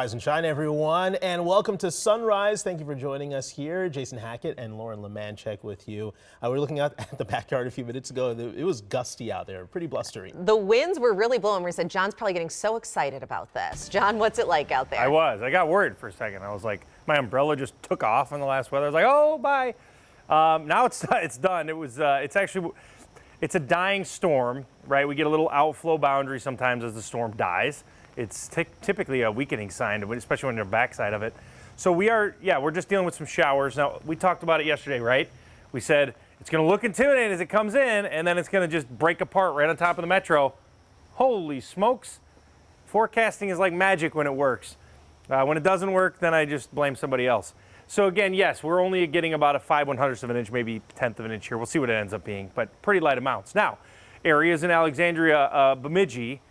Rise and shine, everyone, and welcome to Sunrise. Thank you for joining us here. Jason Hackett and Lauren Lemanchek with you. We were looking out at the backyard a few minutes ago. It was gusty out there, pretty blustery. The winds were really blowing. We said, John's probably getting so excited about this. John, what's it like out there? I got worried for a second. I was like, my umbrella just took off in the last weather. I was like, oh, bye. Now it's done. It's a dying storm, right? We get a little outflow boundary sometimes as the storm dies. It's typically a weakening sign, especially when you're backside of it. So we're just dealing with some showers. Now, we talked about it yesterday, right? We said it's going to look intimidating as it comes in, and then it's going to just break apart right on top of the metro. Holy smokes. Forecasting is like magic when it works. When it doesn't work, then I just blame somebody else. So again, yes, we're only getting about a 5/100th of an inch, maybe 1/10 of an inch here. We'll see what it ends up being, but pretty light amounts. Now, areas in Alexandria, Bemidji,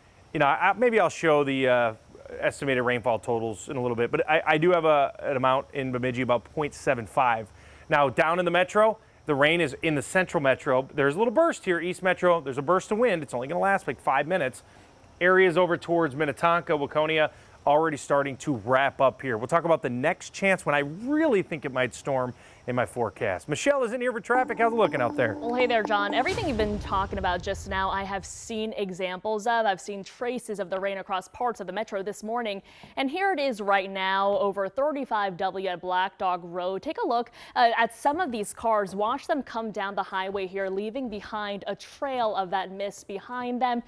maybe I'll show the estimated rainfall totals in a little bit, but I do have an amount in Bemidji, about 0.75. Now, down in the metro, the rain is in the central metro. There's a little burst here, East Metro. There's a burst of wind. It's only going to last like 5 minutes. Areas over towards Minnetonka, Waconia, already starting to wrap up here. We'll talk about the next chance when I really think it might storm in my forecast. Michelle is in here for traffic. How's it looking out there? Well, hey there, John. Everything you've been talking about just now, I have seen examples of. I've seen traces of the rain across parts of the metro this morning. And here it is right now over 35W at Black Dog Road. Take a look at some of these cars. Watch them come down the highway here, leaving behind a trail of that mist behind them.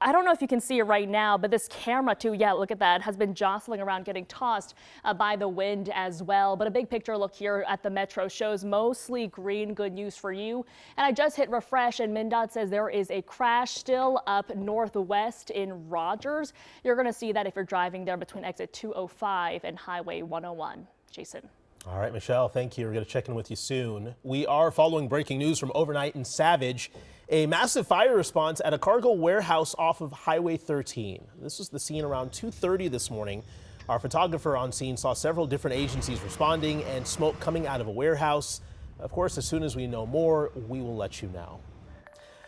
I don't know if you can see it right now, but this camera too, yeah, look at that, has been jostling around, getting tossed by the wind as well. But a big picture look here at the metro shows mostly green. Good news for you. And I just hit refresh and MnDOT says there is a crash still up northwest in Rogers. You're going to see that if you're driving there between exit 205 and Highway 101. Jason. All right, Michelle, thank you. We're going to check in with you soon. We are following breaking news from overnight in Savage. A massive fire response at a cargo warehouse off of Highway 13. This was the scene around 2:30 this morning. Our photographer on scene saw several different agencies responding and smoke coming out of a warehouse. Of course, as soon as we know more, we will let you know.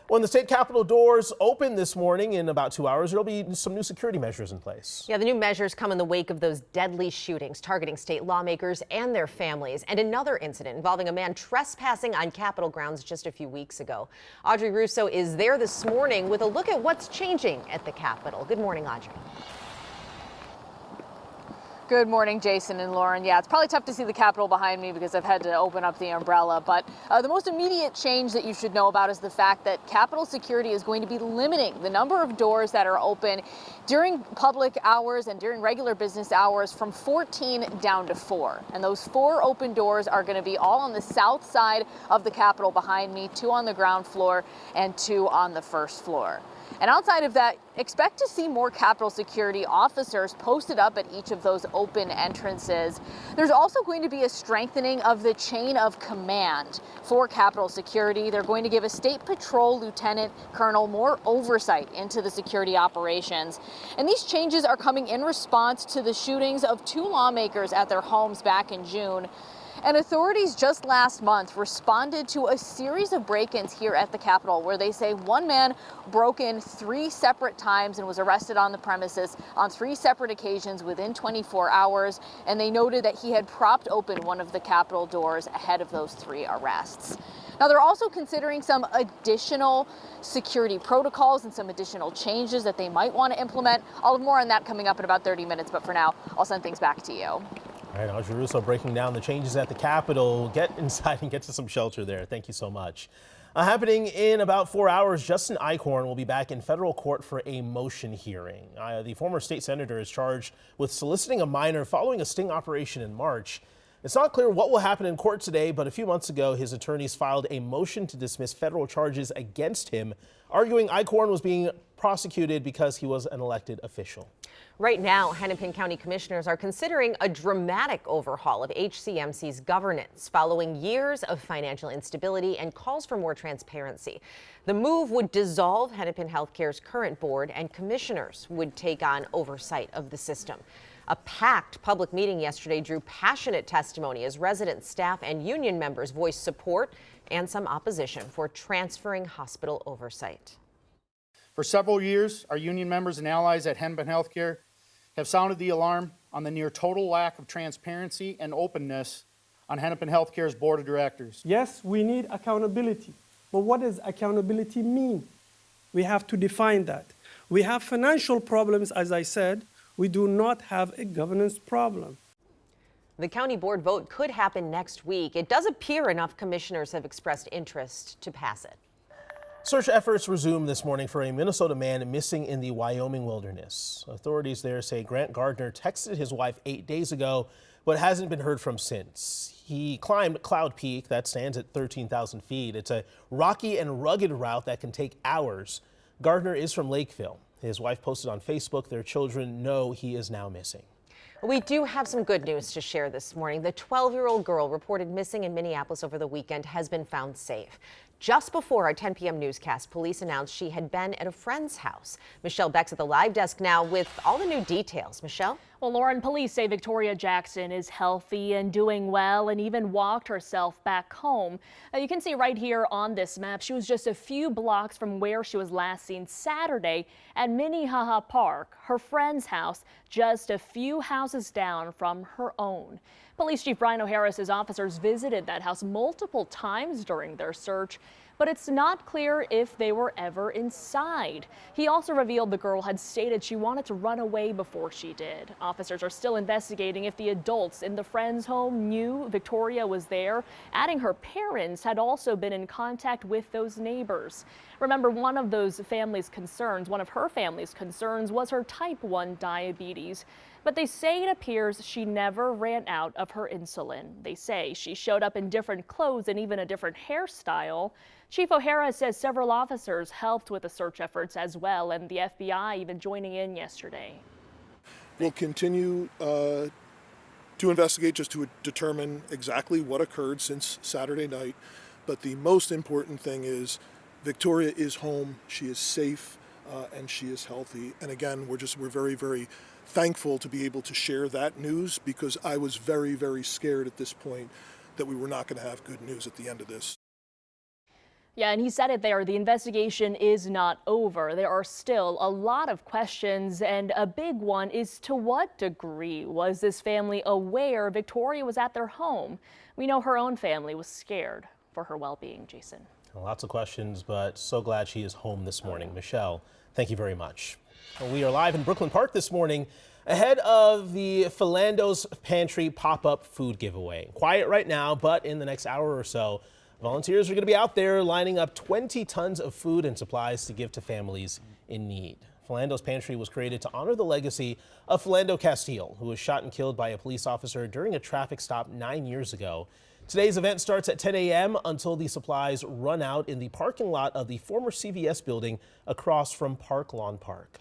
When the state capitol doors open this morning in about 2 hours, there'll be some new security measures in place. Yeah, the new measures come in the wake of those deadly shootings targeting state lawmakers and their families, and another incident involving a man trespassing on Capitol grounds just a few weeks ago. Audrey Russo is there this morning with a look at what's changing at the Capitol. Good morning, Audrey. Good morning, Jason and Lauren. Yeah, it's probably tough to see the Capitol behind me because I've had to open up the umbrella. But the most immediate change that you should know about is the fact that Capitol security is going to be limiting the number of doors that are open during public hours and during regular business hours from 14 down to 4. And those 4 open doors are going to be all on the south side of the Capitol behind me, 2 on the ground floor and 2 on the first floor. And outside of that, expect to see more Capitol security officers posted up at each of those open entrances. There's also going to be a strengthening of the chain of command for Capitol security. They're going to give a state patrol lieutenant colonel more oversight into the security operations. And these changes are coming in response to the shootings of 2 lawmakers at their homes back in June. And authorities just last month responded to a series of break-ins here at the Capitol where they say one man broke in 3 separate times and was arrested on the premises on 3 separate occasions within 24 hours. And they noted that he had propped open one of the Capitol doors ahead of those 3 arrests. Now, they're also considering some additional security protocols and some additional changes that they might want to implement. I'll have more on that coming up in about 30 minutes. But for now, I'll send things back to you. All right, Audrey Russo breaking down the changes at the Capitol. Get inside and get to some shelter there. Thank you so much. Happening in about 4 hours, Justin Eichhorn will be back in federal court for a motion hearing. The former state senator is charged with soliciting a minor following a sting operation in March. It's not clear what will happen in court today, but a few months ago, his attorneys filed a motion to dismiss federal charges against him, arguing Eichhorn was being prosecuted because he was an elected official. Right now, Hennepin County commissioners are considering a dramatic overhaul of HCMC's governance following years of financial instability and calls for more transparency. The move would dissolve Hennepin Healthcare's current board, and commissioners would take on oversight of the system. A packed public meeting yesterday drew passionate testimony as residents, staff, and union members voiced support and some opposition for transferring hospital oversight. For several years, our union members and allies at Hennepin Healthcare have sounded the alarm on the near total lack of transparency and openness on Hennepin Healthcare's board of directors. Yes, we need accountability. But what does accountability mean? We have to define that. We have financial problems, as I said. We do not have a governance problem. The county board vote could happen next week. It does appear enough commissioners have expressed interest to pass it. Search efforts resumed this morning for a Minnesota man missing in the Wyoming wilderness. Authorities there say Grant Gardner texted his wife 8 days ago, but hasn't been heard from since. He climbed Cloud Peak that stands at 13,000 feet. It's a rocky and rugged route that can take hours. Gardner is from Lakeville. His wife posted on Facebook their children know he is now missing. We do have some good news to share this morning. The 12-year-old girl reported missing in Minneapolis over the weekend has been found safe. Just before our 10 p.m. newscast, police announced she had been at a friend's house. Michelle Beck's at the live desk now with all the new details. Michelle? Well, Lauren, police say Victoria Jackson is healthy and doing well and even walked herself back home. You can see right here on this map, she was just a few blocks from where she was last seen Saturday at Minnehaha Park, her friend's house, just a few houses down from her own. Police Chief Brian O'Hara says officers visited that house multiple times during their search, but it's not clear if they were ever inside. He also revealed the girl had stated she wanted to run away before she did. Officers are still investigating if the adults in the friend's home knew Victoria was there, adding her parents had also been in contact with those neighbors. Remember, one of her family's concerns was her type 1 diabetes. But they say it appears she never ran out of her insulin. They say she showed up in different clothes and even a different hairstyle. Chief O'Hara says several officers helped with the search efforts as well, and the FBI even joining in yesterday. We'll continue to investigate just to determine exactly what occurred since Saturday night. But the most important thing is Victoria is home, she is safe, and she is healthy. And again, we're very, very thankful to be able to share that news, because I was very, very scared at this point that we were not going to have good news at the end of this. Yeah, and he said it there, the investigation is not over. There are still a lot of questions, and a big one is, to what degree was this family aware Victoria was at their home? We know her own family was scared for her well-being. Jason. Lots of questions, but so glad she is home this morning. Michelle, thank you very much. We are live in Brooklyn Park this morning ahead of the Philando's Pantry pop-up food giveaway. Quiet right now, but in the next hour or so, volunteers are going to be out there lining up 20 tons of food and supplies to give to families in need. Philando's Pantry was created to honor the legacy of Philando Castile, who was shot and killed by a police officer during a traffic stop 9 years ago. Today's event starts at 10 a.m. until the supplies run out in the parking lot of the former CVS building across from Park Lawn Park.